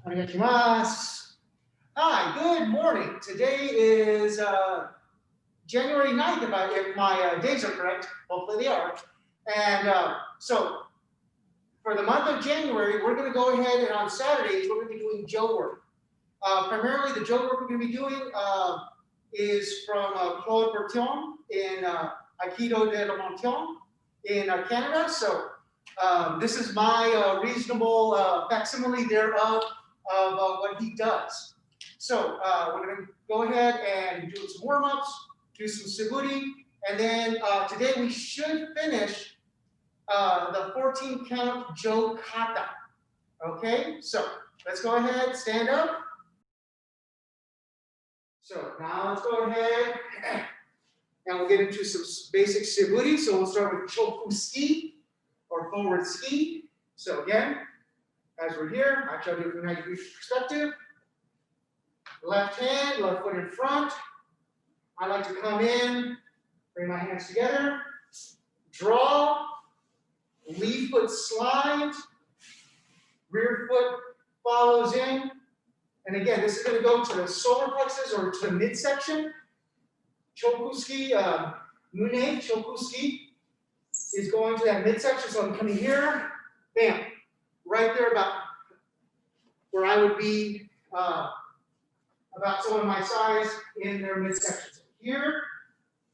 Konnichiwa. Hi, good morning. Today is January 9th, if my days are correct. Hopefully they are. And so for the month of January, we're going to go ahead and on Saturdays, we're going to be doing jo work. Primarily, the jo work we're going to be doing is from Claude Bertillon in Aikido de la Montagne in Canada. So this is my reasonable facsimile thereof of what he does. So we're going to go ahead and do some warm-ups, do some suburi, and then today we should finish the 14 count jo kata. Okay, so let's go ahead, stand up. So now let's go ahead and we'll get into some basic suburi. So we'll start with choko ski or forward ski. So again, as we're here, actually I'll do it from a 90-degree perspective. Left hand, left foot in front. I like to come in, bring my hands together, draw, lead foot slides, rear foot follows in. And again, this is going to go to the solar plexus or to the midsection. Chokuski, Mune Chokuski is going to that midsection. So I'm coming here, bam, right there about where I would be about someone my size in their midsection. So here,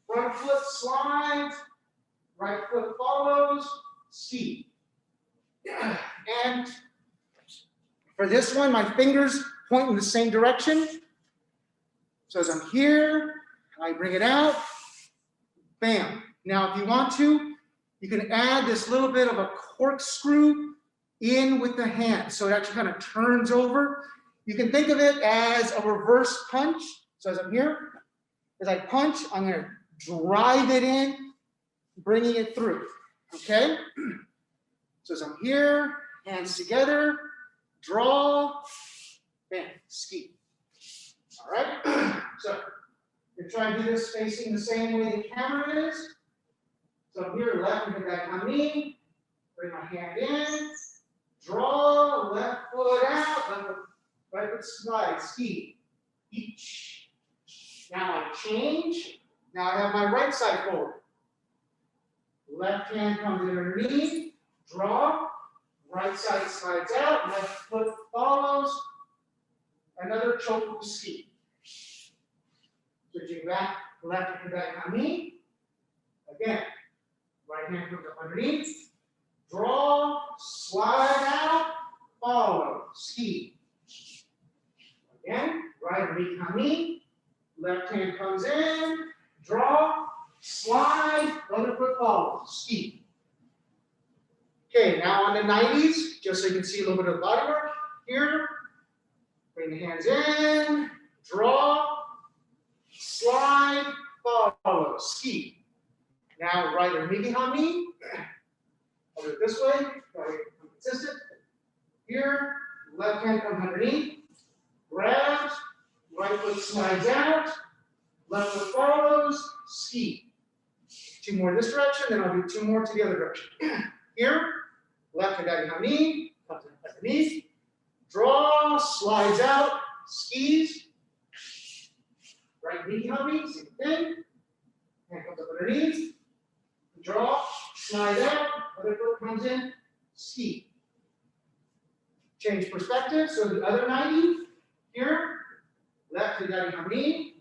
front foot slides, right foot follows, ski. And for this one, my fingers point in the same direction. So as I'm here, I bring it out, bam. Now, if you want to, you can add this little bit of a corkscrew in with the hand. So it actually kind of turns over. You can think of it as a reverse punch. So as I'm here, as I punch, I'm going to drive it in, bringing it through, okay? So as I'm here, hands together, draw, bam, ski. All right, so you try to do this facing the same way the camera is. So I'm here, left and back on me, bring my hand in, draw, left foot out, left foot, right foot slide, ski, each. Now I change, now I have my right side forward. Left hand comes underneath, draw, right side slides out, left foot follows, another choko ski. Switching back, left hand back on me. Again, right hand comes up underneath, draw, slide out, follow, ski. Again, right underneath on me, left hand comes in, draw, slide, other foot follows, ski. Okay, now on the 90s, just so you can see a little bit of body work here. Bring the hands in, draw, slide, follow, ski. Now right or behind me. I'll do it this way, that way I'm consistent. Here, left hand comes underneath, grabs, right foot slides out, left foot follows, ski. Two more this direction, then I'll do two more to the other direction. Here, left hand behind me, comes underneath, draw, slides out, skis. Right knee behind me, same thing. Hand comes up underneath, draw, slide out, other foot comes in, ski. Change perspective, so the other 90, here, left hand behind me,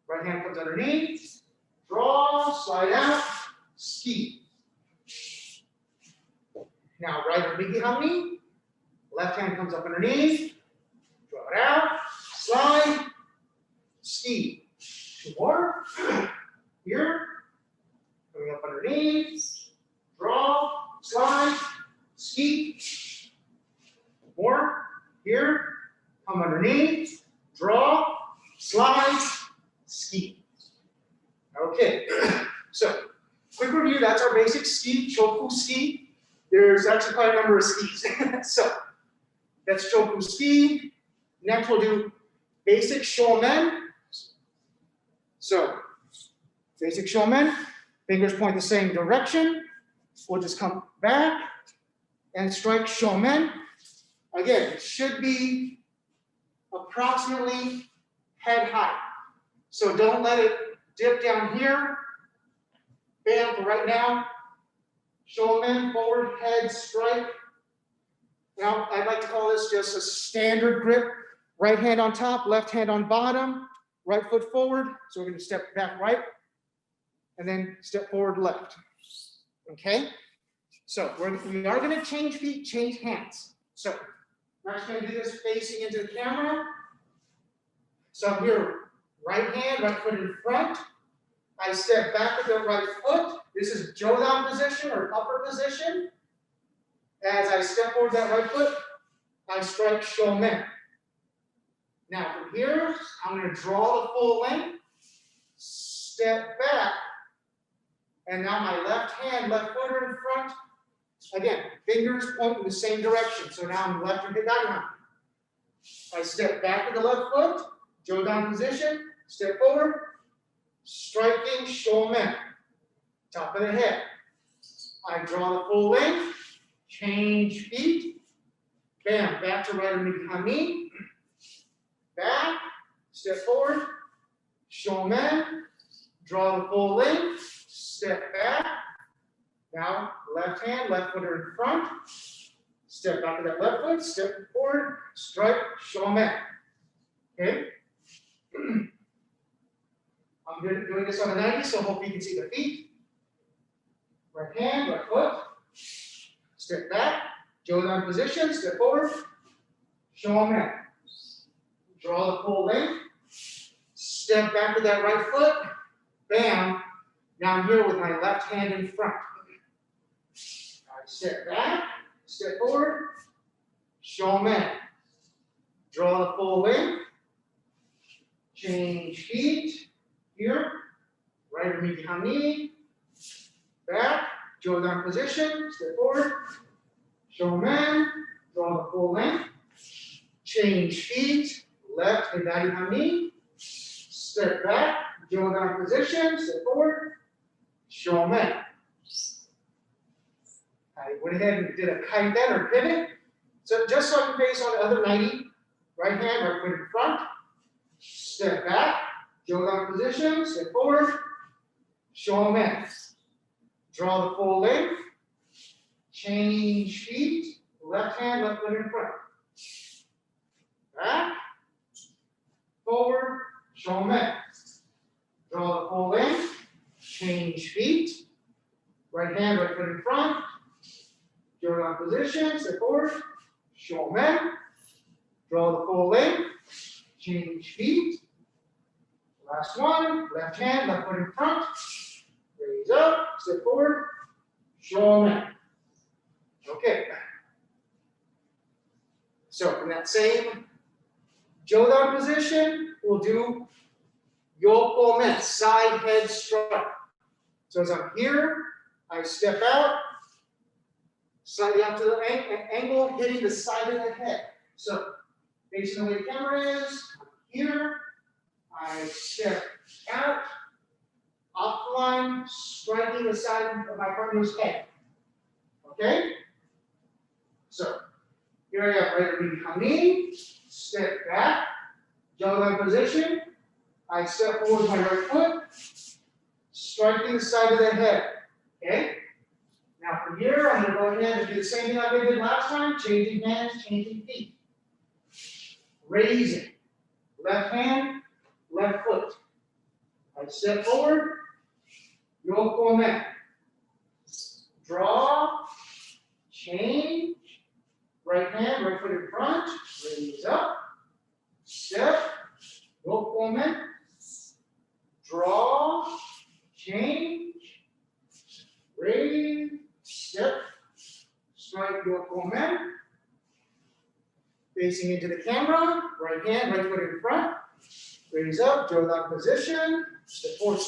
right hand comes underneath, draw, slide out, ski. Now right or behind me, left hand comes up underneath, draw it out, slide, ski. Two more. Here, coming up underneath, draw, slide, ski. More. Here, come underneath, draw, slide, ski. Okay, so quick review, that's our basic ski, choku ski. There's actually quite a number of skis. So that's choku ski. Next we'll do basic shomen. So basic shomen, fingers point the same direction. We'll just come back and strike shomen. Again, it should be approximately head height. So don't let it dip down here. Bam, for right now. Shomen, forward, head, strike. Now, I'd like to call this just a standard grip. Right hand on top, left hand on bottom, right foot forward. So we're going to step back right, and then step forward left. Okay? So we are going to change feet, change hands. So we're just going to do this facing into the camera. So here, right hand, right foot in front. I step back with the right foot. This is jodan position or upper position. As I step forward that right foot, I strike shomen. Now from here, I'm going to draw the full length, step back, and now my left hand, left foot are in front. Again, fingers point in the same direction. So now I'm left and hidagan. I step back with the left foot, jodan position, step forward, striking shomen, top of the head. I draw the full length, change feet, bam, back to right hami, back, step forward, shomen, draw the full length, step back. Now, left hand, left foot are in front. Step back with that left foot, step forward, strike, shomen. Okay? I'm doing this on the 90, so hopefully you can see the feet. Right hand, right foot. Step back, jodan position, step forward, shomen. Draw the full length. Step back with that right foot. Bam. Now I'm here with my left hand in front. I step back, step forward, shomen. Draw the full length. Change feet. Here. Right behind knee. Back. Jodan position. Step forward. Shomen. Draw the full length. Change feet. Left behind knee. Step back. Jodan position. Step forward. Shomen. I went ahead and did a kaeshi or pivot. So just so I can face on the other 90, right hand, right foot in front. Step back, jodan position, step forward, shomen. Draw the full length, change feet, left hand, left foot in front. Back, forward, shomen. Draw the full length, change feet, right hand, right foot in front. Jodan position, step forward, shomen. Draw the full length, change feet. Last one, left hand, left foot in front. Raise up, step forward, shomen. Okay. So in that same jodan position, we'll do yokomen, side head strike. So as I'm here, I step out, slightly up to the angle, hitting the side of the head. So facing the way the camera is, here, I step out, off the line, striking the side of my partner's head. Okay? So here I am, right behind me, step back, jodan position. I step forward with my right foot, striking the side of the head. Okay? Now from here, I'm going to go ahead and do the same thing like I did last time, changing hands, changing feet. Raising. Left hand, left foot. I step forward, yokomen. Draw, change, right hand, right foot in front, raise up, step, yokomen. Draw, change, raise, step, strike, yokomen. Facing into the camera, right hand, right foot in front, raise up, jodan position, step forward,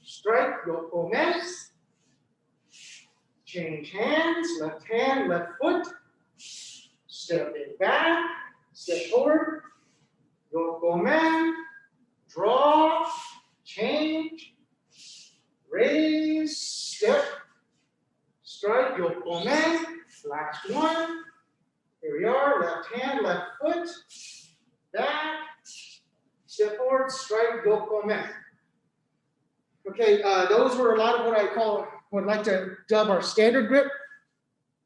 strike, yokomen. Change hands, left hand, left foot, step it back, step forward, yokomen, draw, change, raise, step, strike, yokomen, last one, Here we are, left hand, left foot, back, step forward, strike, yokomen. Okay, those were a lot of what I would like to dub our standard grip.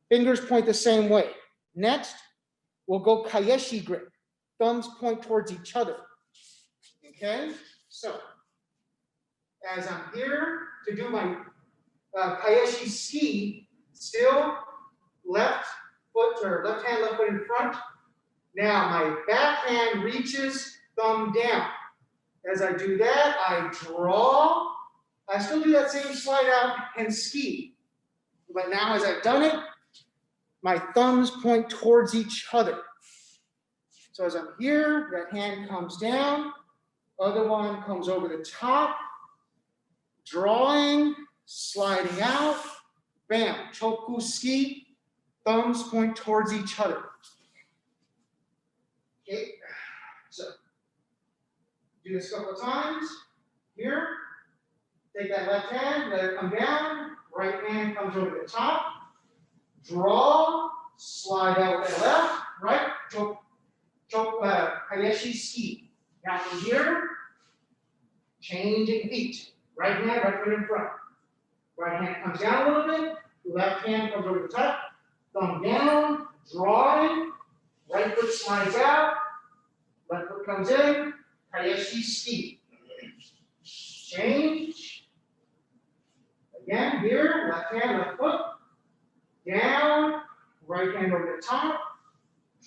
Fingers point the same way. Next, we'll go kaeshi grip. Thumbs point towards each other. Okay, so as I'm here to do my kaeshi ski, still left foot or left hand, left foot in front. Now my back hand reaches, thumb down. As I do that, I draw. I still do that same slide out and ski. But now as I've done it, my thumbs point towards each other. So as I'm here, that hand comes down, other one comes over the top, drawing, sliding out, bam, choko ski, thumbs point towards each other. Okay, so do this a couple of times. Here, take that left hand, let it come down, right hand comes over the top, draw, slide out with that left, right, kaeshi ski. Now from here, changing feet. Right hand, right foot in front. Right hand comes down a little bit, left hand comes over the top, thumb down, drawing, right foot slides out, left foot comes in, kaeshi ski. Change. Again, here, left hand, left foot, down, right hand over the top,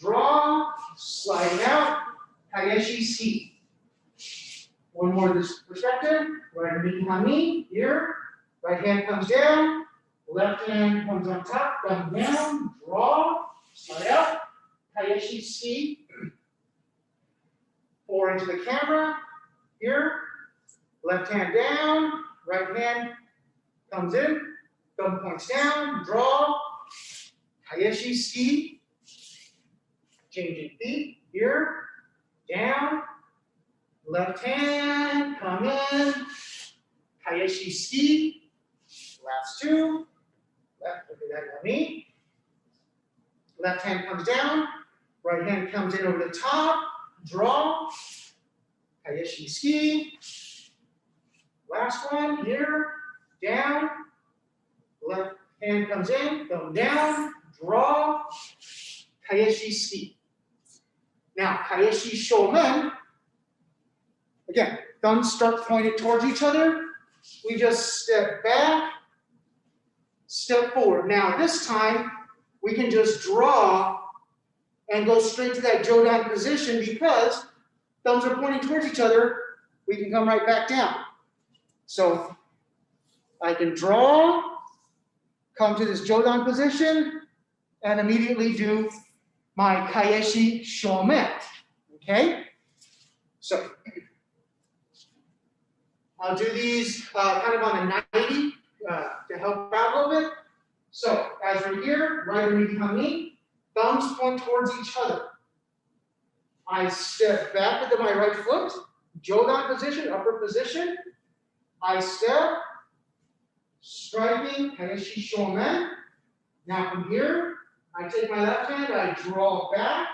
draw, sliding out, kaeshi ski. One more this perspective, right knee behind me, here, right hand comes down, left hand comes on top, thumb down, draw, slide out, kaeshi ski. 4 into the camera, here, left hand down, right hand comes in, thumb points down, draw, kaeshi ski. Changing feet, here, down, left hand, come in, kaeshi ski. Last 2, left, look at that, not me. Left hand comes down, right hand comes in over the top, draw, kaeshi ski. Last one, here, down, left hand comes in, thumb down, draw, kaeshi ski. Now, kaeshi shomen, again, thumbs start pointed towards each other. We just step back, step forward. Now, this time, we can just draw and go straight to that jodan position because thumbs are pointing towards each other. We can come right back down. So, I can draw, come to this jodan position, and immediately do my kaeshi shomen. Okay? So, I'll do these kind of on a 90 to help out a little bit. So, as we're here, right knee behind me, thumbs point towards each other. I step back into my right foot, jodan position, upper position. I step, striking, kaeshi shomen. Now from here, I take my left hand, I draw back,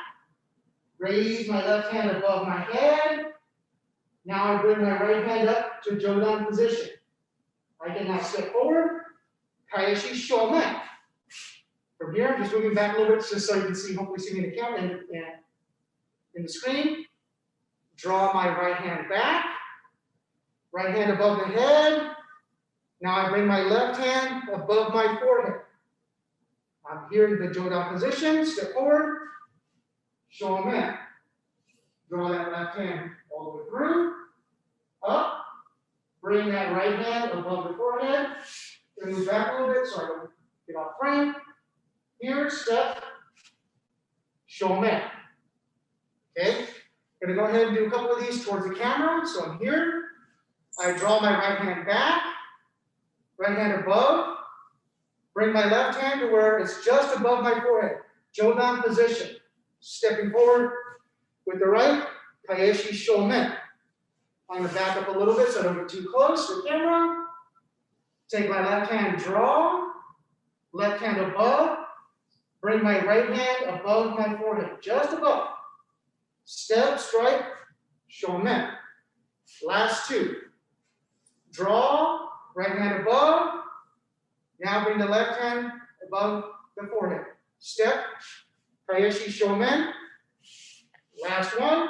raise my left hand above my head. Now I bring my right hand up to jodan position. I can now step forward, kaeshi shomen. From here, I'm just moving back a little bit just so you can see, hopefully see me in the camera and in the screen. Draw my right hand back, right hand above the head. Now I bring my left hand above my forehead. I'm here in the jodan position, step forward, shomen. Draw that left hand all the way through, up, bring that right hand above the forehead, and move back a little bit so I don't get off frame. Here, step, shomen. Okay, gonna go ahead and do a couple of these towards the camera. So I'm here, I draw my right hand back, right hand above, bring my left hand to where it's just above my forehead, jodan position. Stepping forward with the right, kaeshi shomen. I'm going to back up a little bit so I don't get too close to the camera. Take my left hand, draw, left hand above, Bring my right hand above my forehead, just above. Step, strike, shomen. Last two. Draw, right hand above. Now bring the left hand above the forehead. Step, kaeshi, shomen. Last one.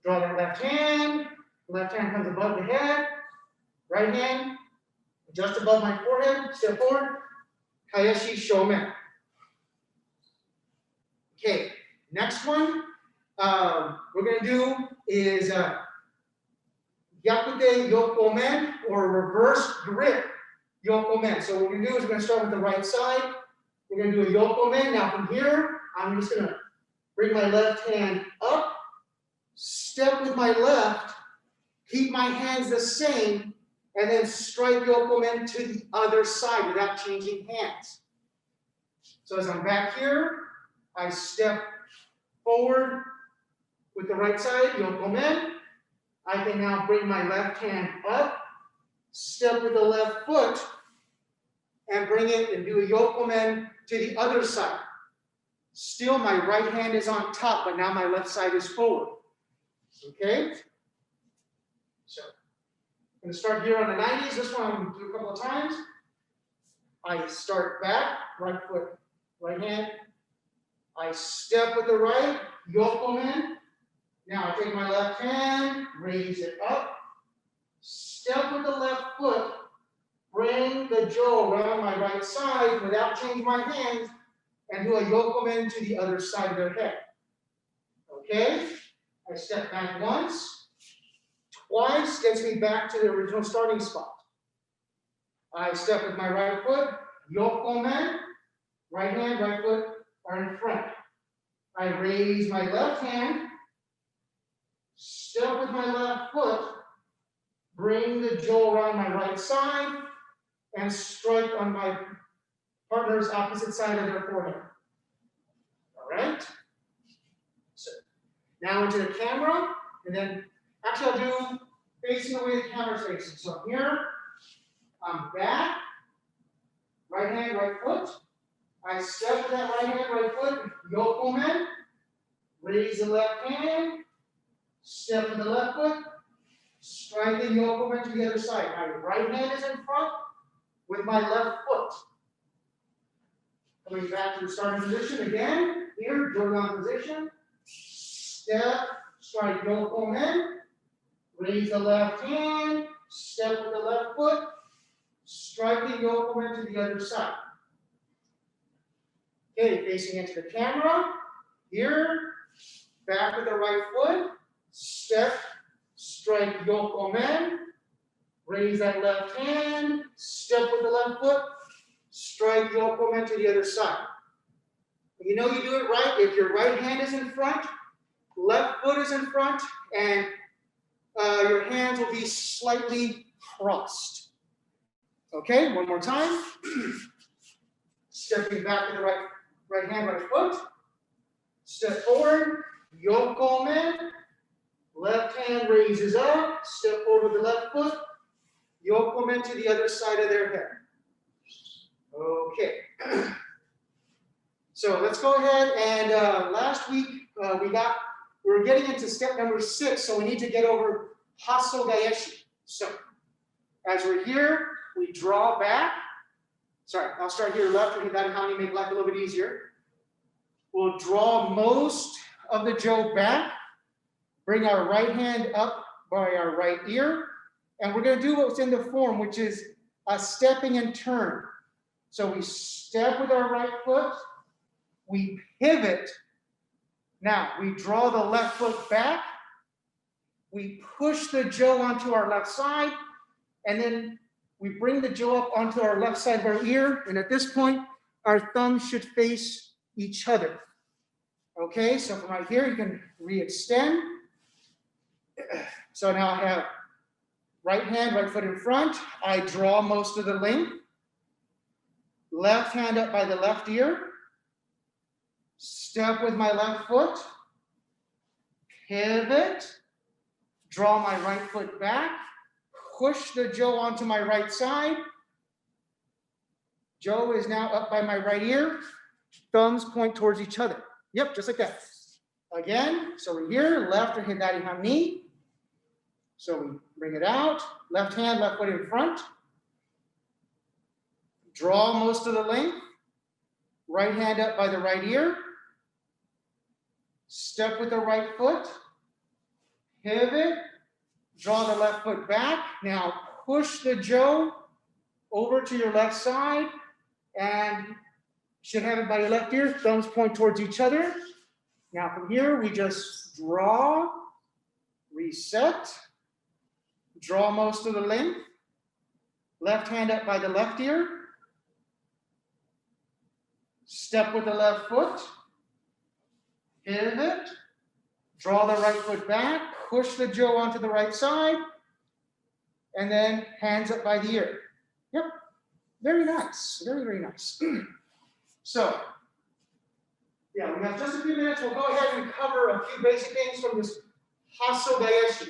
Draw that left hand. Left hand comes above the head. Right hand just above my forehead. Step forward. Kaeshi, shomen. Okay, next one we're going to do is gyakute yokomen, or reverse grip yokomen. So what we're going to do is we're going to start with the right side. We're going to do a yokomen. Now from here, I'm just going to bring my left hand up, step with my left, keep my hands the same, and then strike yokomen to the other side without changing hands. So as I'm back here, I step forward with the right side, yokomen. I can now bring my left hand up, step with the left foot, and bring it and do a yokomen to the other side. Still, my right hand is on top, but now my left side is forward. Okay? So, I'm going to start here on the 90s. This one I'm going to do a couple of times. I start back, right foot, right hand. I step with the right, yokomen. Now I take my left hand, raise it up. Step with the left foot, bring the jo around my right side without changing my hands, and do a yokomen to the other side of their head. Okay? I step back once. Twice gets me back to the original starting spot. I step with my right foot, yokomen. Right hand, right foot are in front. I raise my left hand, step with my left foot, bring the jo around my right side, and strike on my partner's opposite side of their forehead. All right? So now into the camera, and then actually I'll do facing the way the camera's facing. So here, I'm back, right hand, right foot. I step with that right hand, right foot, yokomen. Raise the left hand, step with the left foot, strike the yokomen to the other side. My right hand is in front with my left foot. Coming back to the starting position again. Here, Jogan position. Step, strike yokomen. Raise the left hand, step with the left foot, strike the yokomen to the other side. Okay, facing into the camera. Here, back with the right foot, step, strike yokomen, raise that left hand, step with the left foot, strike yokomen to the other side. You know you do it right if your right hand is in front, left foot is in front, and your hands will be slightly crossed. Okay, one more time. Stepping back with the right hand, right foot. Step forward, yokomen. Left hand raises up. Step forward with the left foot. Yokomen to the other side of their head. Okay. So let's go ahead and last week we were getting into step number 6, so we need to get over hasso gaeshi. So as we're here, we draw back. Sorry, I'll start here left, because that how you make life a little bit easier. We'll draw most of the jo back, bring our right hand up by our right ear, and we're going to do what's in the form, which is a stepping and turn. So we step with our right foot, we pivot. Now we draw the left foot back, we push the jo onto our left side, and then we bring the jo up onto our left side of our ear, and at this point, our thumbs should face each other. Okay, so from right here, you can re-extend. So now I have right hand, right foot in front. I draw most of the length. Left hand up by the left ear. Step with my left foot. Pivot. Draw my right foot back. Push the jo onto my right side. Jo is now up by my right ear. thumbs point towards each other. Yep, just like that. Again, so we're here, left or hidari ha ni. So we bring it out, left hand, left foot in front. Draw most of the length. Right hand up by the right ear. Step with the right foot. Pivot. Draw the left foot back. Now push the jo over to your left side. And you should have it by your left ear. Thumbs point towards each other. Now from here, we just draw, reset. Draw most of the length. Left hand up by the left ear. Step with the left foot. Pivot. Draw the right foot back. Push the jo onto the right side. And then hands up by the ear. Yep. Very nice. Very, very nice. So, yeah, we have just a few minutes. We'll go ahead and cover a few basic things from this hasso gaeshi.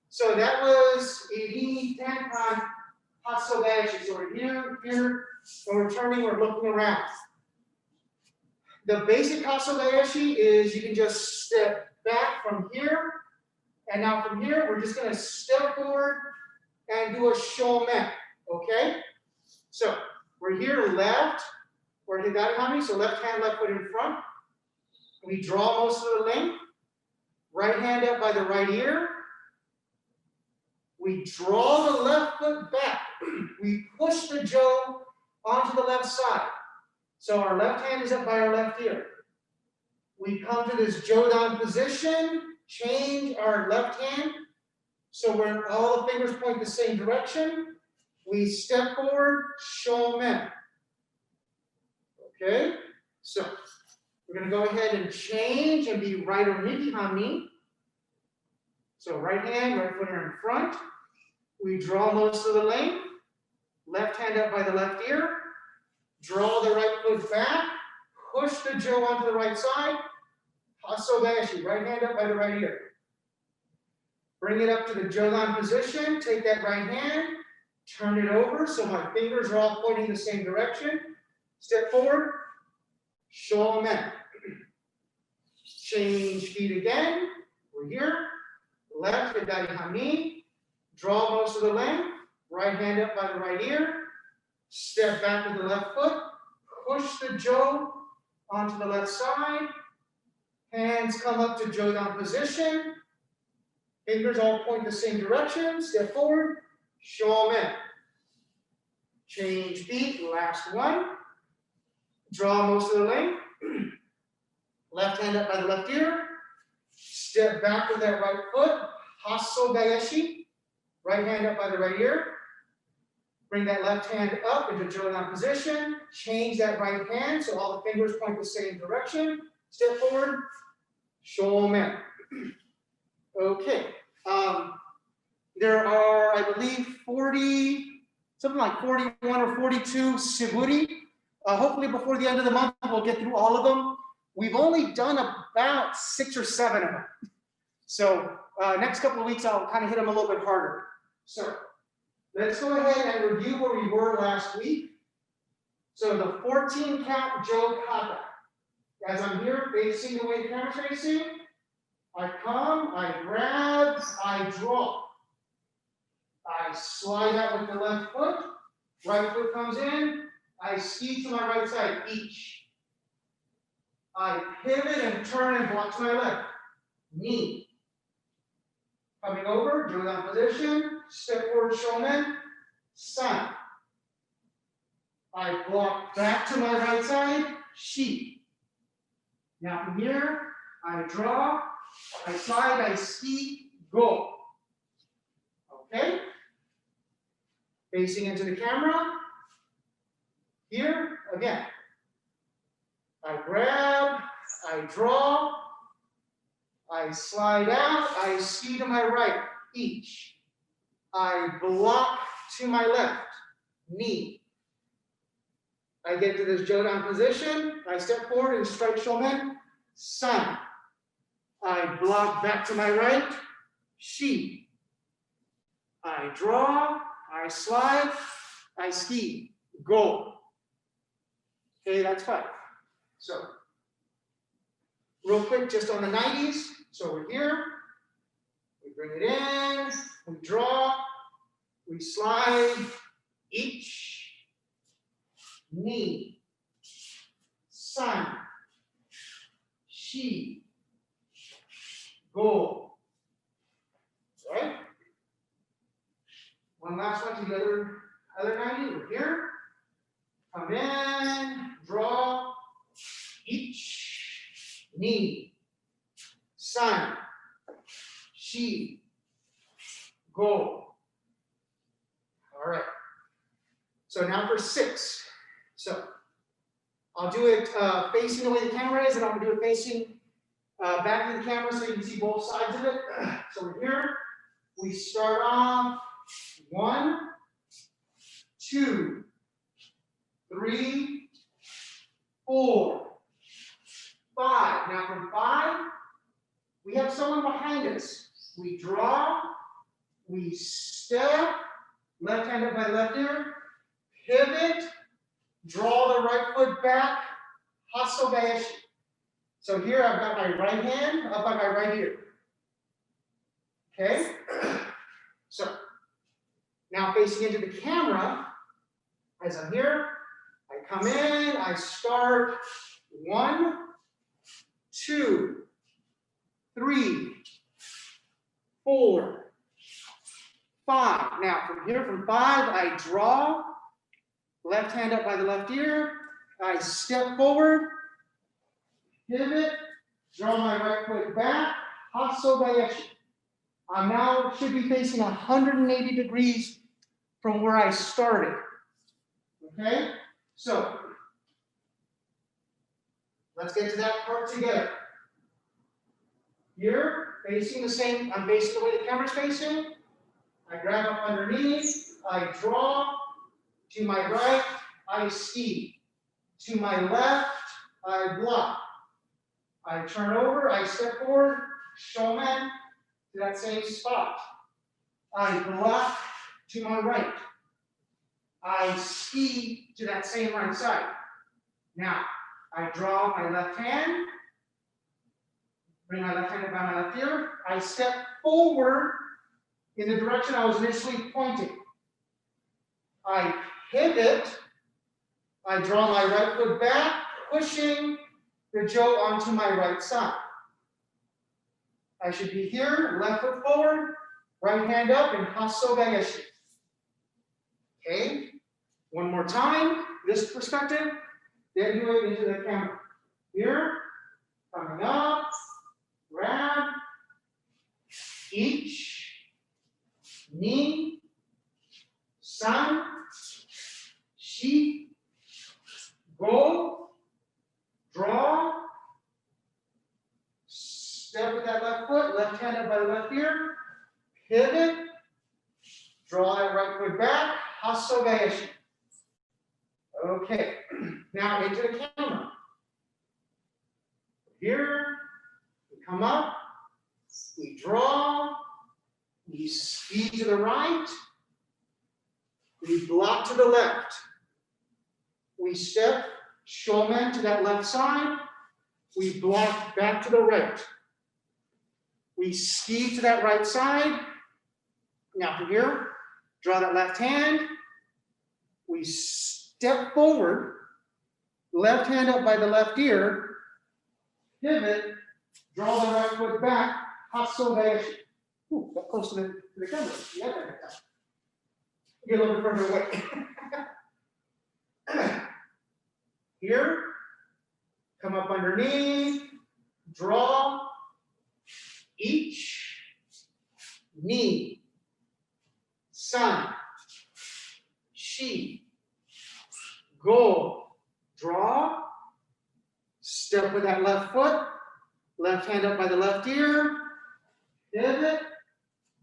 So that was Iri Tenkan hasso gaeshi. So we're here, when we're turning, we're looking around. The basic hasso gaeshi is you can just step back from here. And now from here, we're just going to step forward and do a shomen. Okay? So we're here left, or hidari ha ni, so left hand, left foot in front. We draw most of the length. Right hand up by the right ear. We draw the left foot back. We push the jo onto the left side. So our left hand is up by our left ear. We come to this jodan position, change our left hand. So where all the fingers point the same direction. We step forward, shomen. Okay? So we're going to go ahead and change and be right or miki ha ni. So right hand, right foot in front. We draw most of the length. Left hand up by the left ear. Draw the right foot back. Push the jo onto the right side. Hasso gaeshi, right hand up by the right ear. Bring it up to the jodan position. Take that right hand. Turn it over so my fingers are all pointing the same direction. Step forward. Shomen. Change feet again. We're here. Left hidari ha ni. Draw most of the length. Right hand up by the right ear. Step back with the left foot. Push the jo onto the left side. Hands come up to jodan position. Fingers all point the same direction. Step forward. Shomen. Change feet. Last one. Draw most of the length. Left hand up by the left ear. Step back with that right foot. Hasso gaeshi. Right hand up by the right ear. Bring that left hand up into jodan position. Change that right hand so all the fingers point the same direction. Step forward. Shomen. Okay. There are, I believe, 40, something like 41 or 42 suburi. Hopefully before the end of the month, we'll get through all of them. We've only done about 6 or 7 of them. So next couple of weeks, I'll kind of hit them a little bit harder. So let's go ahead and review where we were last week. So the 14 count jo kata. As I'm here facing the way the camera's facing, I come, I grab, I draw. I slide out with the left foot. Right foot comes in. I ski to my right side, each. I pivot and turn and block to my left. Knee. Coming over, jodan position. Step forward, shomen. Sun. I block back to my right side, shi. Now from here, I draw, I slide, I ski, go. Okay? Facing into the camera. Here, again. I grab, I draw, I slide out, I ski to my right, each. I block to my left, knee. I get to this jodan position, I step forward and strike shomen, sun. I block back to my right, shi. I draw, I slide, I ski, go. Okay, that's 5. So, real quick, just on the 90s. So we're here. We bring it in. We draw. We slide. Each. Ni. San. Shi. Go. Right? One last one to the other 90. We're here. Come in. Draw. Each. Ni. San. Shi. Go. All right. So now for 6. So I'll do it facing the way the camera is, and I'm going to do it facing back to the camera so you can see both sides of it. So we're here. We start off 1, 2, 3, 4, 5. Now from 5, we have someone behind us. We draw, we step, left hand up by left ear, pivot, draw the right foot back, hasso gaeshi. So here I've got my right hand up by my right ear. Okay? So now facing into the camera, as I'm here, I come in, I start 1, 2, 3, 4, 5. Now from here, from 5, I draw, left hand up by the left ear, I step forward, pivot, draw my right foot back, hasso gaeshi. I now should be facing 180 degrees from where I started. Okay? So, let's get to that part together. Here, facing the same, I'm facing the way the camera's facing. I grab up underneath, I draw. To my right, I ski. To my left, I block. I turn over, I step forward, shomen, to that same spot. I block to my right. I ski to that same right side. Now, I draw my left hand, bring my left hand up by my left ear. I step forward in the direction I was initially pointing. I pivot. I draw my right foot back, pushing the jo onto my right side. I should be here, left foot forward, right hand up, and hasso gaeshi. Okay, one more time, this perspective, then do it into the camera. Here, coming up, grab, each, ni, san, shi, go, draw, step with that left foot, left hand up by the left ear, pivot, draw that right foot back, hasso gaeshi. Okay, now into the camera. Here, we come up, we draw, we ski to the right, we block to the left, we step shomen to that left side, we block back to the right. We ski to that right side. Now from here, draw that left hand. We step forward, left hand up by the left ear, pivot, draw the right foot back, hasso gaeshi. Ooh, got close to the camera. Yeah, get a little bit further away. Here, come up underneath, draw, each, ni, san, shi, go, draw, step with that left foot, left hand up by the left ear, pivot,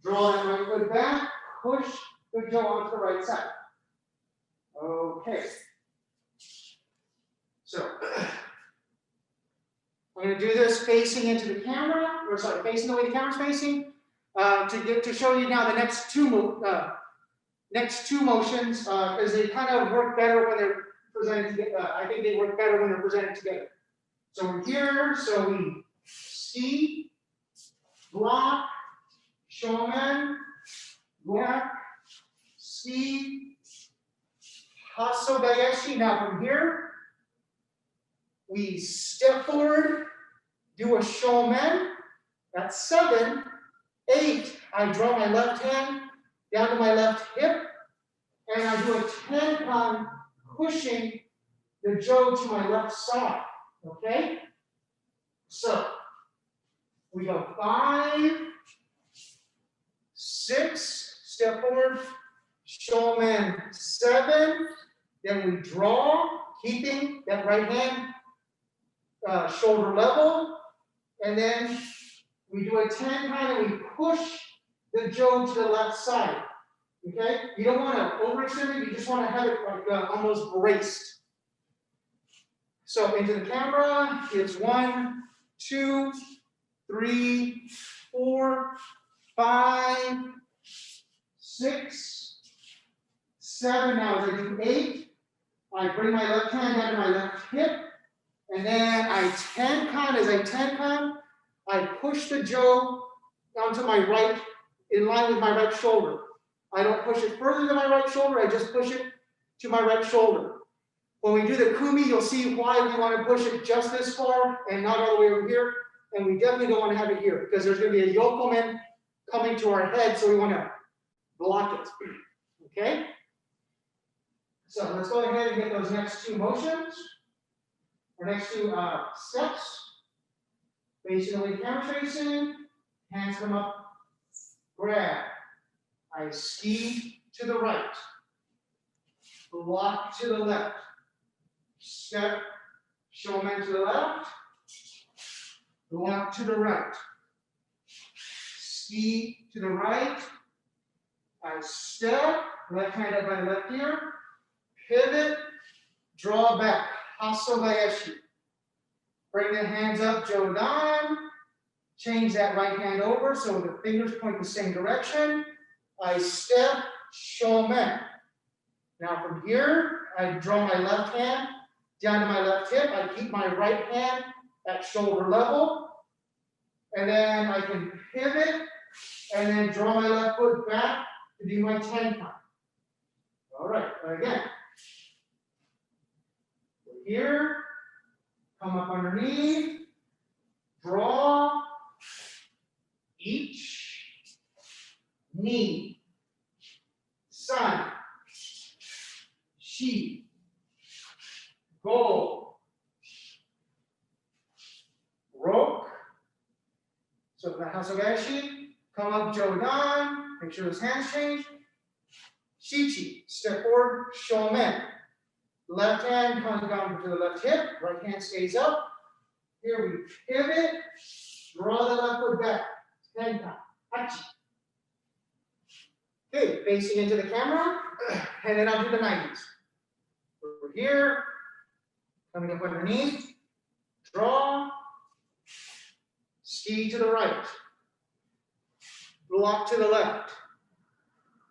draw that right foot back, push the jaw onto the right side. Okay. So, I'm going to do this facing into the camera, or sorry, facing the way the camera's facing, to show you now the next two motions, because they kind of work better when they're presented together. I think they work better when they're presented together. So we're here, so we ski, block, shomen, block, ski, hasso, gaeshi. Now from here, we step forward, do a shomen. That's 7. 8, I draw my left hand down to my left hip, and I do a tenkan, pushing the jo to my left side. Okay? So we go 5, 6, step forward, shomen 7, then we draw, keeping that right hand shoulder level, and then we do a tenkan and we push the jo to the left side. Okay? You don't want to overextend it, you just want to have it like almost braced. So into the camera, it's 1, 2, 3, 4, 5, 6, 7. Now as I do 8, I bring my left hand down to my left hip, and then I tenkan. As I tenkan, I push the jo onto my right, in line with my right shoulder. I don't push it further than my right shoulder, I just push it to my right shoulder. When we do the kumi, you'll see why we want to push it just this far and not all the way over here. And we definitely don't want to have it here because there's going to be a yokomen coming to our head, so we want to block it. Okay? So let's go ahead and get those next 2 motions, or next 2 steps. Facing away, camera facing, hands come up, grab. I ski to the right, block to the left, step, shomen to the left, block to the right, ski to the right, I step, left hand up my left ear, pivot, draw back, hasso gaeshi. Bring the hands up, jodan, change that right hand over so the fingers point the same direction. I step, shomen. Now from here, I draw my left hand down to my left hip. I keep my right hand at shoulder level. And then I can pivot and then draw my left foot back to do my tenkan. All right, again. Here, come up underneath, draw, each, knee, san, shi, go, roke. So the hasso gaeshi, come up jodan, make sure those hands change. Shichi, step forward, shomen. Left hand comes down to the left hip, right hand stays up. Here we pivot, draw the left foot back, tenkan, hachi. Okay, facing into the camera, and then I'll do the 90s. Over here, coming up underneath, draw, ski to the right, block to the left,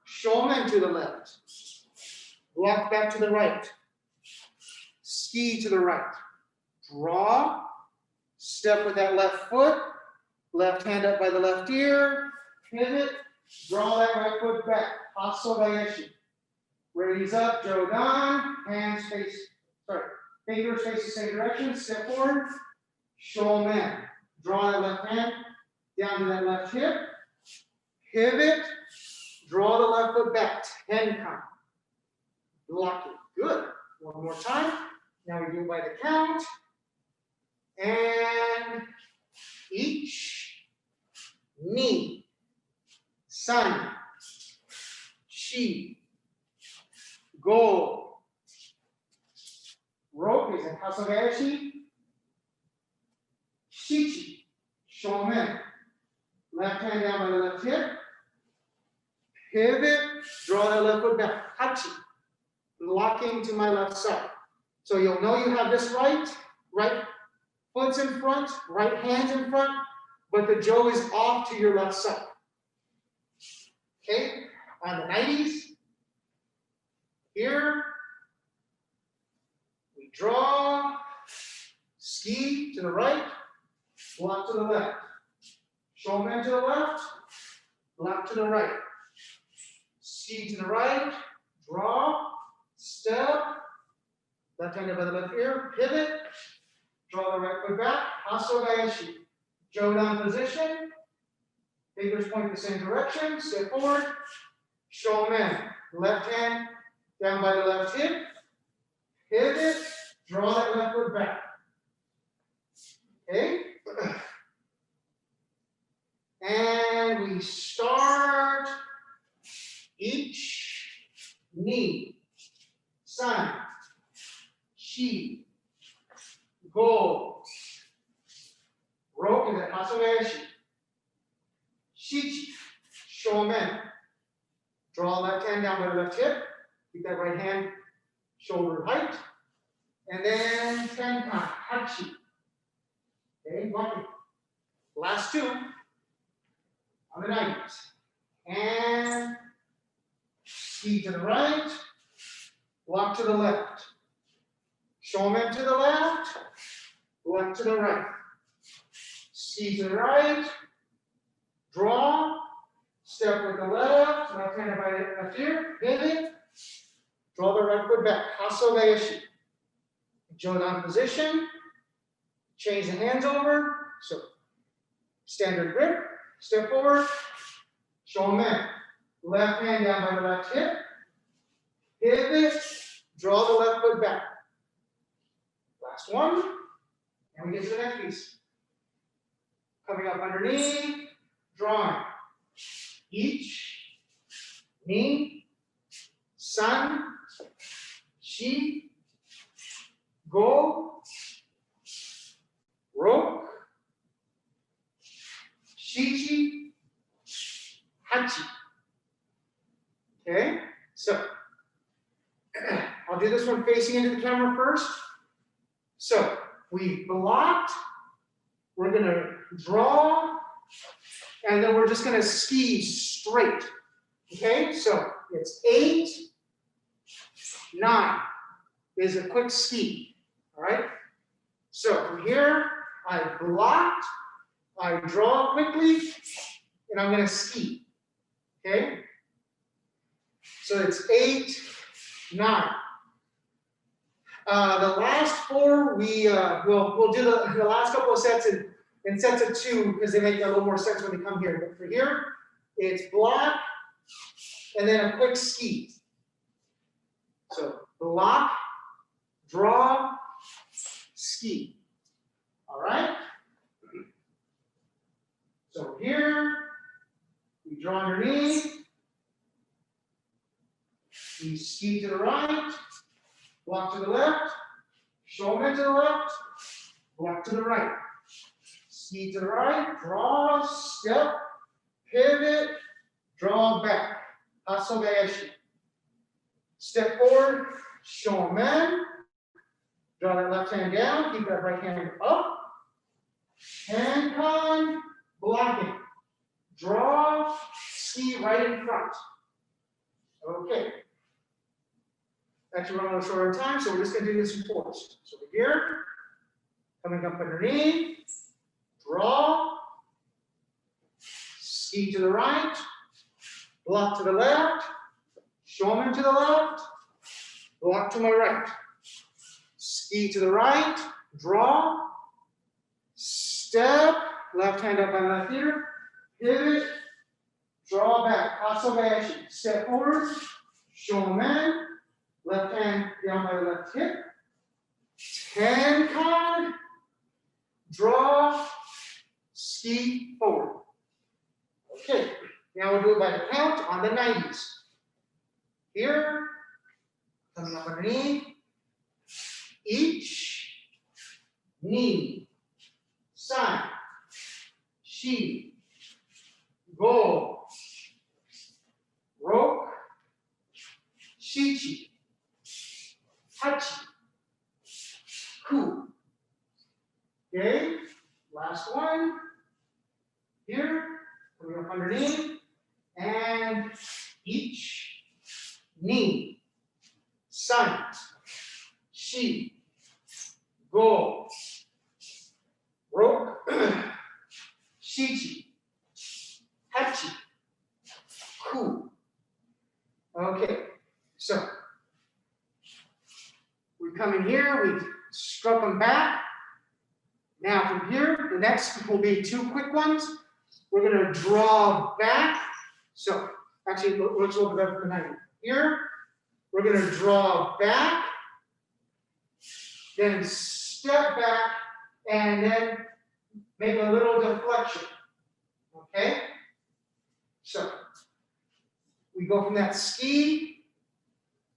shomen to the left, block back to the right, ski to the right, draw, step with that left foot, left hand up by the left ear, pivot, draw that right foot back, hasso gaeshi. Raise up, jodan, hands face, fingers face the same direction, step forward, shomen. Draw that left hand down to that left hip, pivot, draw the left foot back, tenkan. Block it, good. One more time. Now we do by the count. And each, knee, san, shi, go. Rope is a hasso gaeshi. Shichi, shomen. Left hand down by the left hip. Pivot, draw the left foot back, hachi. Locking to my left side. So you'll know you have this right foot's in front, right hand's in front, but the jo is off to your left side. Okay, on the 90s, here, we draw, ski to the right, block to the left. Shomen to the left, block to the right. Ski to the right, draw, step, left hand by the left ear, pivot, draw the right foot back, hasso gaeshi. Jodan position, fingers point the same direction, step forward, shomen, left hand down by the left hip, pivot, draw that left foot back. Okay? And we start each knee, san, shi, go, roke is at hasso gaeshi, shichi, shomen. Draw left hand down by the left hip, keep that right hand shoulder height, and then tenkan, hachi. Okay, blocking. Last two on the 90s. And ski to the right, block to the left. Shomen to the left, block to the right. Ski to the right, draw, step with the left, left hand by the left ear, pivot, draw the right foot back, hasso gaeshi. Jodan position, change the hands over, so standard grip, step forward, shomen, left hand down by the left hip, pivot, draw the left foot back. Last one, and we get to the next piece. Coming up underneath, drawing. Each, knee, san, shi, go, roke, shichi, hachi. Okay, so I'll do this one facing into the camera first. So we blocked, we're going to draw, and then we're just going to ski straight. Okay, so it's 8, 9 is a quick ski. All right, so from here, I blocked, I draw quickly, and I'm going to ski. Okay, so it's 8, 9. The last 4, we'll do the last couple of sets in sets of 2 because they make a little more sense when they come here. But for here, it's block and then a quick ski. So block, draw, ski. All right. So here, we draw underneath, we ski to the right, block to the left, shomen to the left, block to the right. Ski to the right, draw, step, pivot, draw back. Hasso gaeshi. Step forward, shomen. Draw that left hand down, keep that right hand up. Tenkan, blocking. Draw, ski right in front. Okay. Actually, we're on a shorter time, so we're just going to do this in 4s. So here, coming up underneath, draw, ski to the right, block to the left, shomen to the left, block to my right, ski to the right, draw, step, left hand up on left ear, pivot, draw back, hasso gaeshi, step forward, shomen, left hand down by the left hip, tenkan, draw, ski forward. Okay, now we'll do it by the count on the 90s. Here, coming up underneath, each, knee, san, shi, go, roke, shichi, hachi, ku. Okay, last one. Here, coming up underneath, and each, knee, san, shi, go, Roke, shichi, hachi, ku. Okay, so we come in here, we struck them back. Now from here, the next will be two quick ones. We're going to draw back. So actually, let's look at that tonight. Here, we're going to draw back, then step back, and then make a little deflection. Okay? So we go from that ski,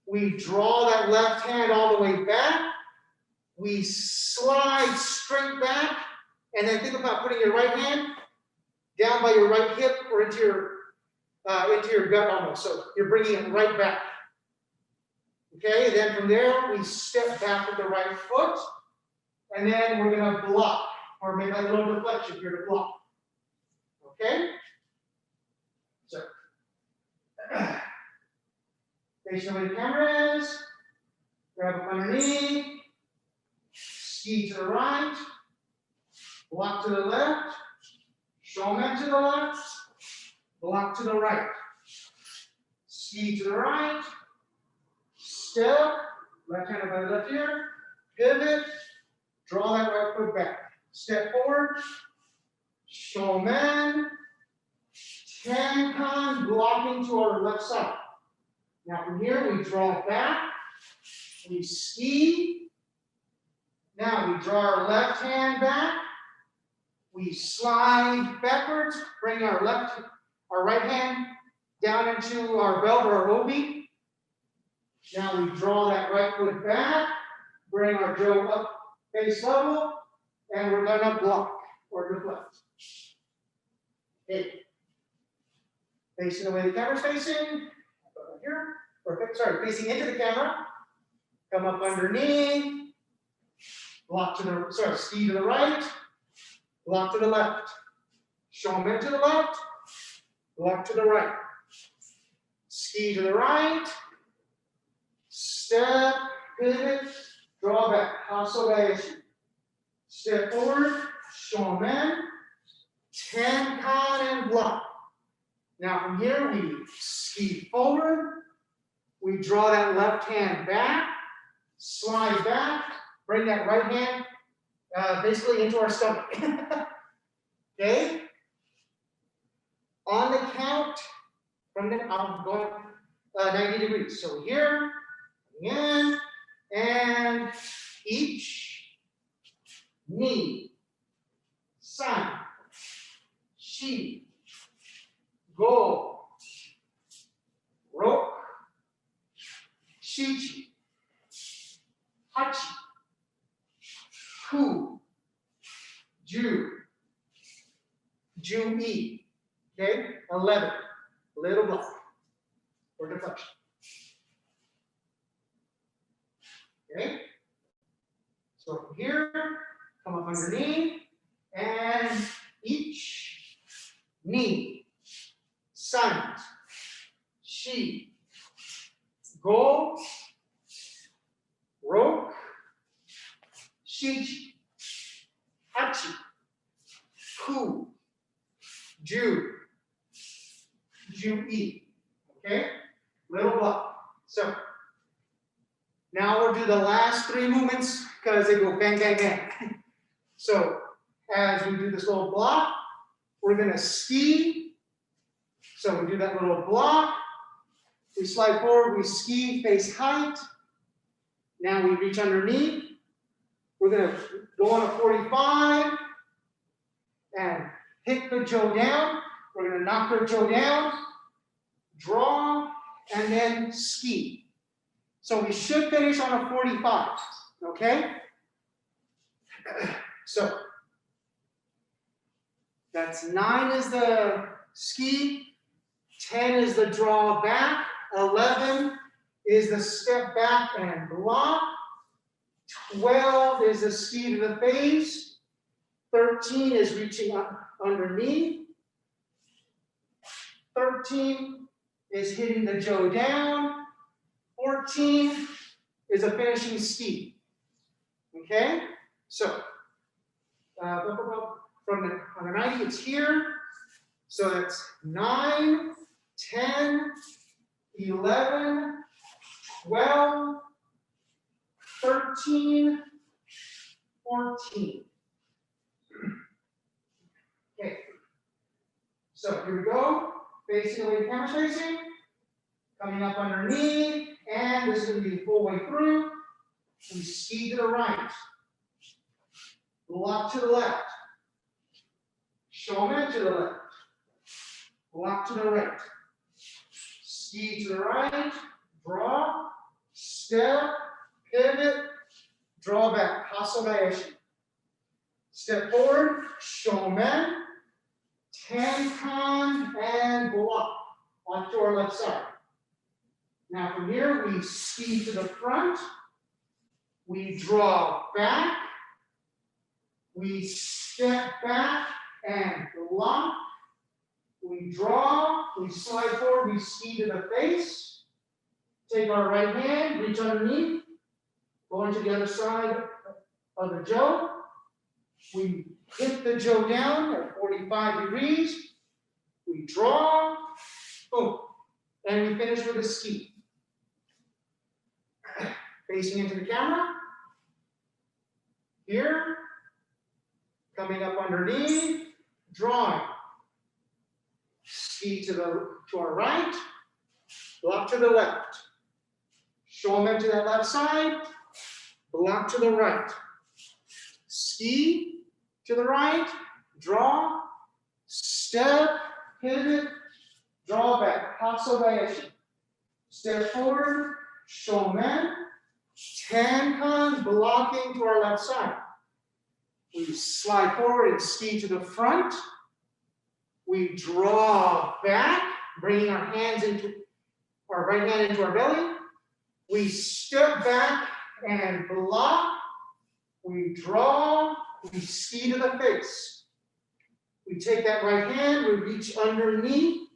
we draw that left hand all the way back, we slide straight back, and then think about putting your right hand down by your right hip or into your gut almost. So you're bringing it right back. Okay, then from there, we step back with the right foot, and then we're going to block, or make a little deflection here to block. Okay? So, facing away the cameras, grab up underneath, ski to the right, block to the left, shomen to the left, block to the right, ski to the right, step, left hand by the left ear, pivot, draw that right foot back, step forward, shomen, tenkan, blocking to our left side. Now from here, we draw back, we ski. Now we draw our left hand back, we slide backwards, bring our right hand down into our belt or our obi. Now we draw that right foot back, bring our drill up face level, and we're gonna block or deflect. Okay. Facing the way the camera's facing, here, or sorry, facing into the camera, come up underneath, block to the, ski to the right, block to the left, shomen to the left, block to the right, ski to the right, step, pivot, draw back, hasso gaeshi, step forward, shomen, tenkan, and block. Now from here, we ski forward, we draw that left hand back, slide back, bring that right hand basically into our stomach. Okay? On the count, from the, I'm going 90 degrees. So here, in, and each, knee, san, shi, go, roke, shichi, hachi, ku, ju, ju-i. Okay, 11, little block, or deflection. Okay, so from here, come up underneath, and each, knee, san, shi, go, roke, shichi, hachi, ku, ju, ju-i. Okay, little block. So now we'll do the last three movements because they go bang, bang, bang. So as we do this little block, we're going to ski. So we do that little block. We slide forward, we ski face height. Now we reach underneath. We're going to go on a 45 and hit the jo down. We're going to knock the jo down, draw, and then ski. So we should finish on a 45, okay? So that's 9 is the ski, 10 is the draw back, 11 is the step back and block, 12 is the ski to the face, 13 is reaching up underneath, 13 is hitting the jo down, 14 is a finishing ski. Okay? So from the 90, it's here. So that's 9, 10, 11, 12, 13, 14. Okay. So here we go. Facing the way the camera's facing. Coming up underneath. And this is going to be the full way through. We ski to the right. Block to the left. Shomen to the left. Block to the right. Ski to the right. Draw. Step. Pivot. Draw back. Hasso gaeshi. Step forward. Shomen. Tenkan and block onto our left side. Now from here, we ski to the front. We draw back. We step back and block. We draw. We slide forward. We ski to the face. Take our right hand, reach underneath. Go into the other side of the jo. We hit the jo down at 45 degrees. We draw. Boom. And we finish with a ski. Facing into the camera. Here. Coming up underneath. Drawing. Ski to our right. Block to the left. Shomen to that left side. Block to the right. Ski to the right. Draw. Step. Pivot. Draw back. Hasso gaeshi. Step forward. Shomen. Tenkan. Blocking to our left side. We slide forward and ski to the front. We draw back, bringing our hands into our right hand into our belly. We step back and block. We draw. We ski to the face. We take that right hand, we reach underneath,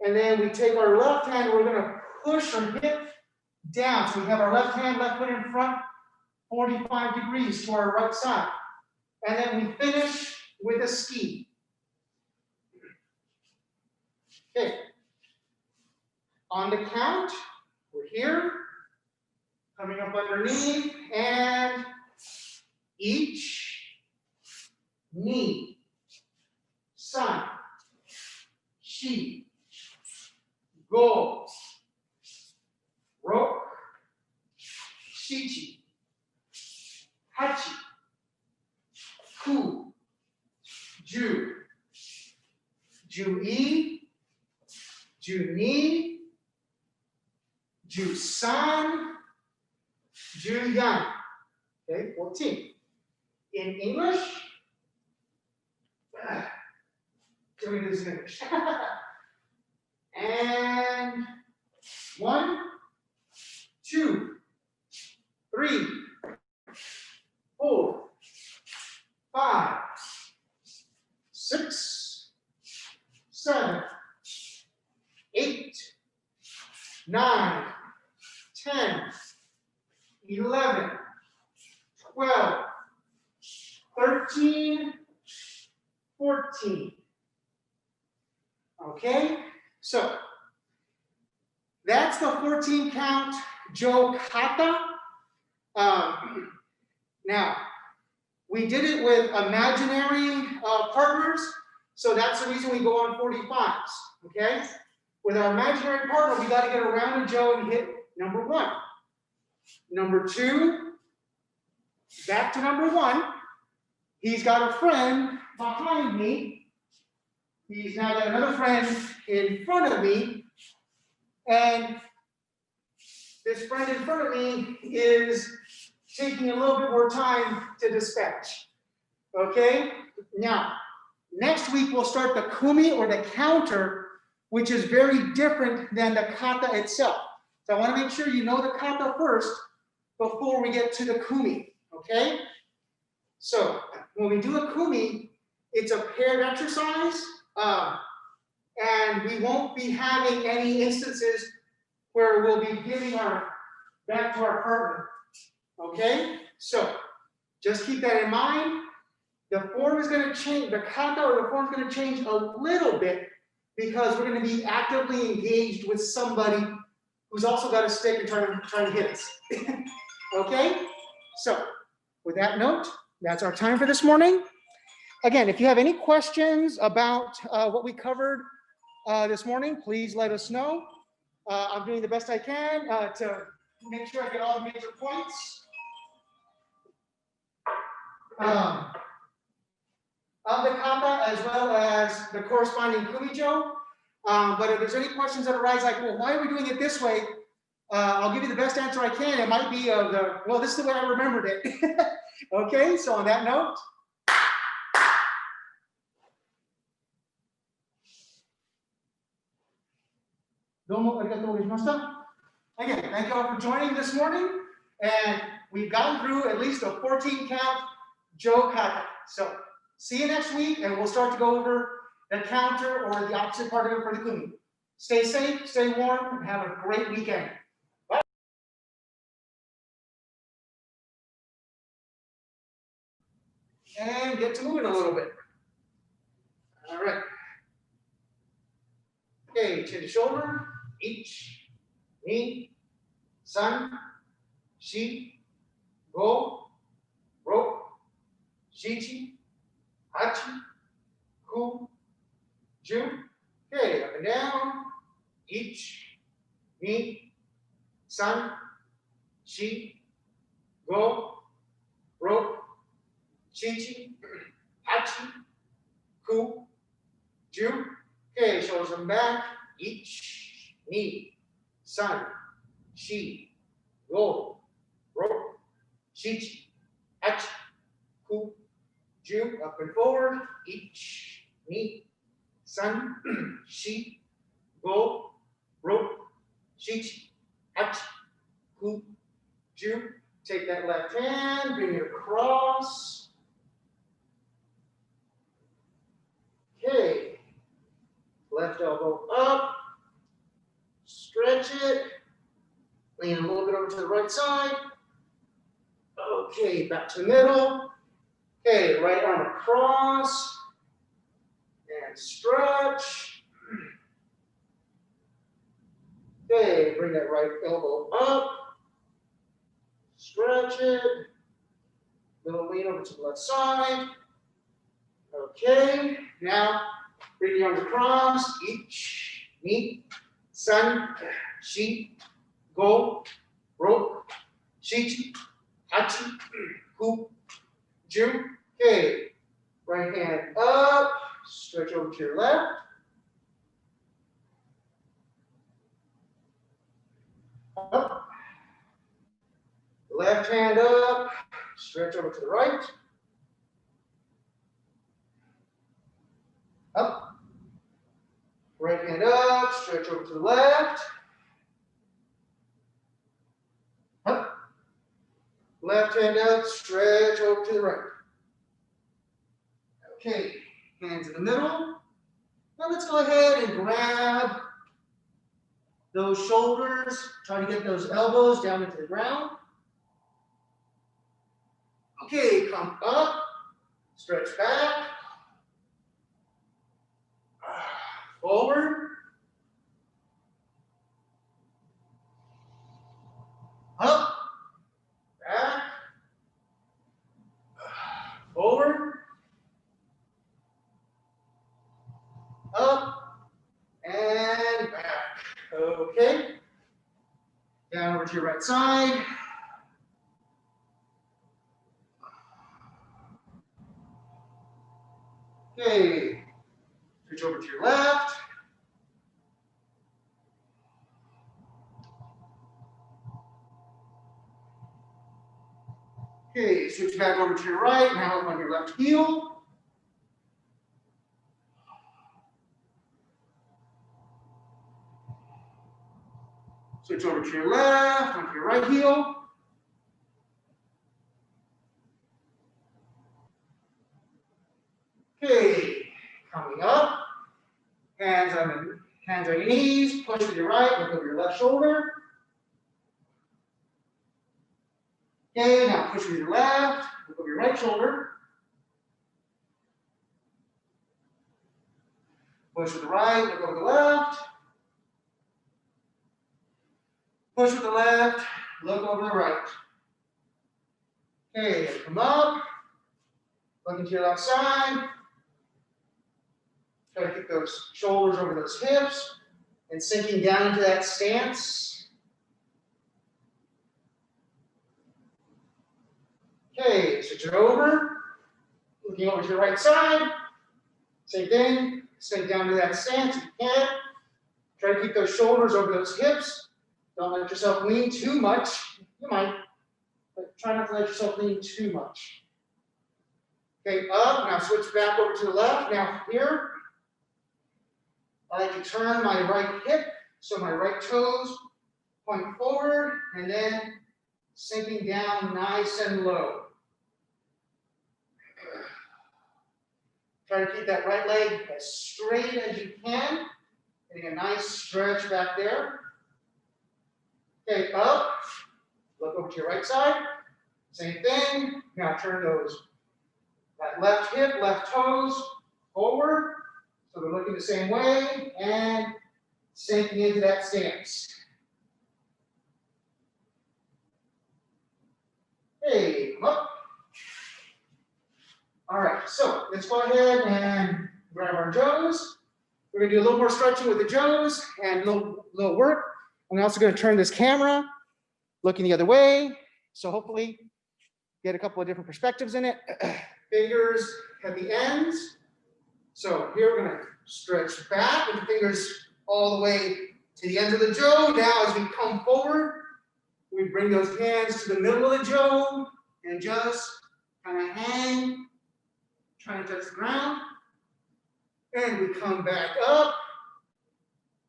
and then we take our left hand, we're going to push or hit down. So we have our left hand, left foot in front, 45 degrees to our right side. And then we finish with a ski. Okay. On the count, we're here, coming up underneath, and each knee, san, shi, go, ro, shichi, hachi, ku, ju, ju-i, ju-ni, ju-san, ju-yan. Okay, 14. In English, can we do this in English? And 1, 2, 3, 4, 5, 6, 7, 8, 9, 10, 11, 12, 13, 14. Okay, so that's the 14 count jo kata. Now, we did it with imaginary partners, so that's the reason we go on 45s. Okay, with our imaginary partner, we got to get around a jo and hit number 1. Number 2, back to number 1. He's got a friend behind me. He's now got another friend in front of me. And this friend in front of me is taking a little bit more time to dispatch. Okay? Now, next week we'll start the kumi or the counter, which is very different than the kata itself. So I want to make sure you know the kata first before we get to the kumi. Okay? So when we do a kumi, it's a paired exercise, and we won't be having any instances where we'll be giving our back to our partner. Okay? So just keep that in mind. The form is going to change, the kata or the form is going to change a little bit because we're going to be actively engaged with somebody who's also got a stick and trying to hit us. Okay? So, with that note, that's our time for this morning. Again, if you have any questions about what we covered this morning, please let us know. I'm doing the best I can to make sure I get all the major points. Of the kata as well as the corresponding kumijo. But if there's any questions that arise, like, well, why are we doing it this way? I'll give you the best answer I can. It might be well, this is the way I remembered it. Okay, so on that note. Domo arigatou gozaimasu. Again, thank you all for joining this morning. And we've gotten through at least a 14 count jo kata. So see you next week, and we'll start to go over the counter or the opposite part of it for the kumi. Stay safe, stay warm, and have a great weekend. Bye. And get to moving a little bit. All right. Okay, chin to shoulder, ichi, ni, san, shi, go, ro, shichi, hachi, ku, ju. Okay, up and down, ichi, ni, san, shi, go, ro, shichi, hachi, ku, ju. Okay, shoulders and back, ichi, ni, san, shi, go, ro, shichi, hachi, ku, ju. Up and forward, ichi, ni, san, shi, go, ro, shichi, hachi, ku, ju. Take that left hand, bring it across. Okay. Left elbow up. Stretch it. Lean a little bit over to the right side. Okay, back to the middle. Okay, right arm across. And stretch. Okay, bring that right elbow up. Stretch it. Little lean over to the left side. Okay, now bring the arms across. Ichi, ni, san, shi, go, ro, shichi, hachi, ku, ju. Okay, right hand up. Stretch over to your left. Up. Left hand up. Stretch over to the right. Up. Right hand up, stretch over to the left. Up. Left hand up, stretch over to the right. Okay, hands in the middle. Now let's go ahead and grab those shoulders. Try to get those elbows down into the ground. Okay, come up, stretch back. Forward. Up. Back. Forward. Up. And back. Okay. Down over to your right side. Okay. Switch over to your left. Okay, switch back over to your right. Now up on your left heel. Switch over to your left, onto your right heel. Okay, coming up. Hands on your knees, push to your right, look over your left shoulder. Okay, now push with your left, look over your right shoulder. Push with the right, look over the left. Push with the left, look over the right. Okay, come up. Look into your left side. Try to keep those shoulders over those hips and sinking down into that stance. Okay, switch it over. Looking over to your right side. Same thing. Sink down to that stance if you can. Try to keep those shoulders over those hips. Don't let yourself lean too much. You might, but try not to let yourself lean too much. Okay, up. Now switch back over to the left. Now here, I like to turn my right hip, so my right toes point forward, and then sinking down nice and low. Try to keep that right leg as straight as you can. Getting a nice stretch back there. Okay, up. Look over to your right side. Same thing. Now turn that left hip, left toes forward. So they're looking the same way and sinking into that stance. Hey, come up. All right, so let's go ahead and grab our toes. We're gonna do a little more stretching with the toes and a little work. I'm also gonna turn this camera, looking the other way. So hopefully get a couple of different perspectives in it. Fingers at the ends. So here we're gonna stretch back with the fingers all the way to the ends of the toe. Now as we come forward, we bring those hands to the middle of the toe and just kind of hang. Trying to touch the ground, and we come back up,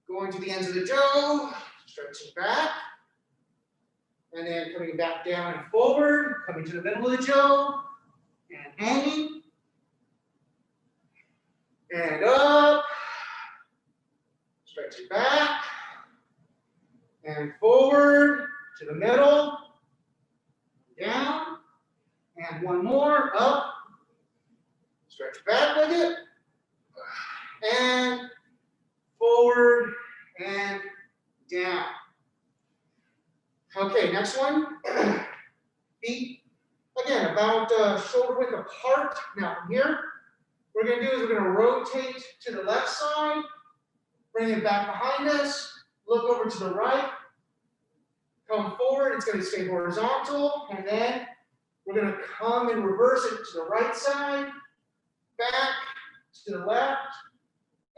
going to the ends of the toe, stretching back, and then coming back down and forward, coming to the middle of the toe, and hanging, and up, stretching back, and forward to the middle, down, and one more, up, stretch back with it, and forward and down. Okay, next one. Feet, again, about shoulder width apart. Now from here, what we're gonna do is we're gonna rotate to the left side, bring it back behind us, look over to the right, come forward, it's gonna stay horizontal, and then we're gonna come and reverse it to the right side, back to the left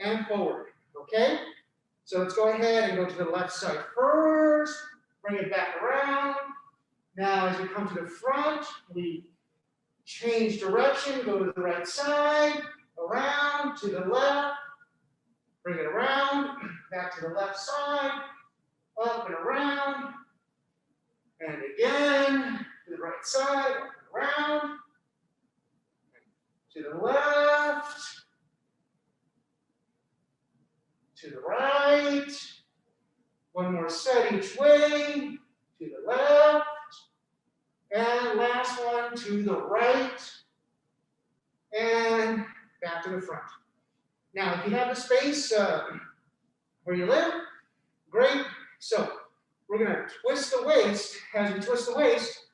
and forward, okay? So let's go ahead and go to the left side first, bring it back around. Now as we come to the front, we change direction, go to the right side, around to the left, bring it around, back to the left side, up and around, and again, to the right side, up and around, to the left, to the right, one more set each way, to the left, and last one to the right, and back to the front. Now, if you have the space where you live, great. So we're gonna twist the waist. As we twist the waist,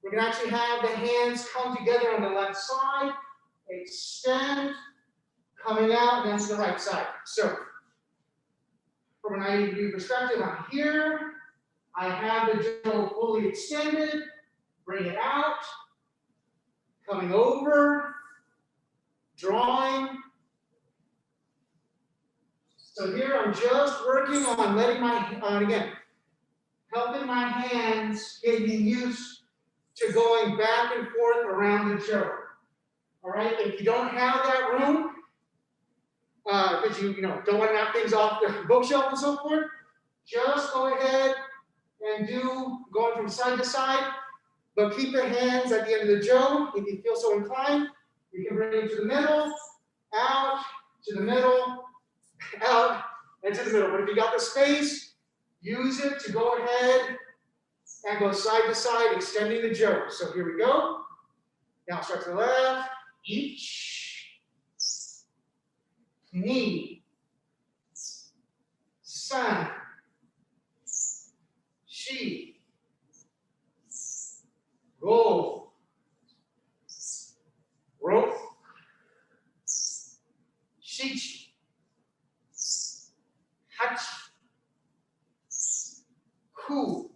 we're gonna actually have the hands come together on the left side, extend, coming out, and then to the right side. So, from an 90-degree perspective, I'm here. I have the jaw fully extended. Bring it out. Coming over. Drawing. So here I'm just working on letting again, helping my hands getting used to going back and forth around the jaw. All right, if you don't have that room, because you don't want to knock things off the bookshelf and so forth, just go ahead and going from side to side, but keep your hands at the end of the jaw. If you feel so inclined, you can bring it to the middle, out, to the middle, out, and to the middle. But if you got the space, use it to go ahead and go side to side, extending the jaw. So here we go. Now start to the left. Each knee, shichi, hachi, ku,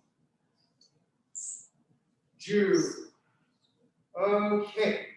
ju. Okay.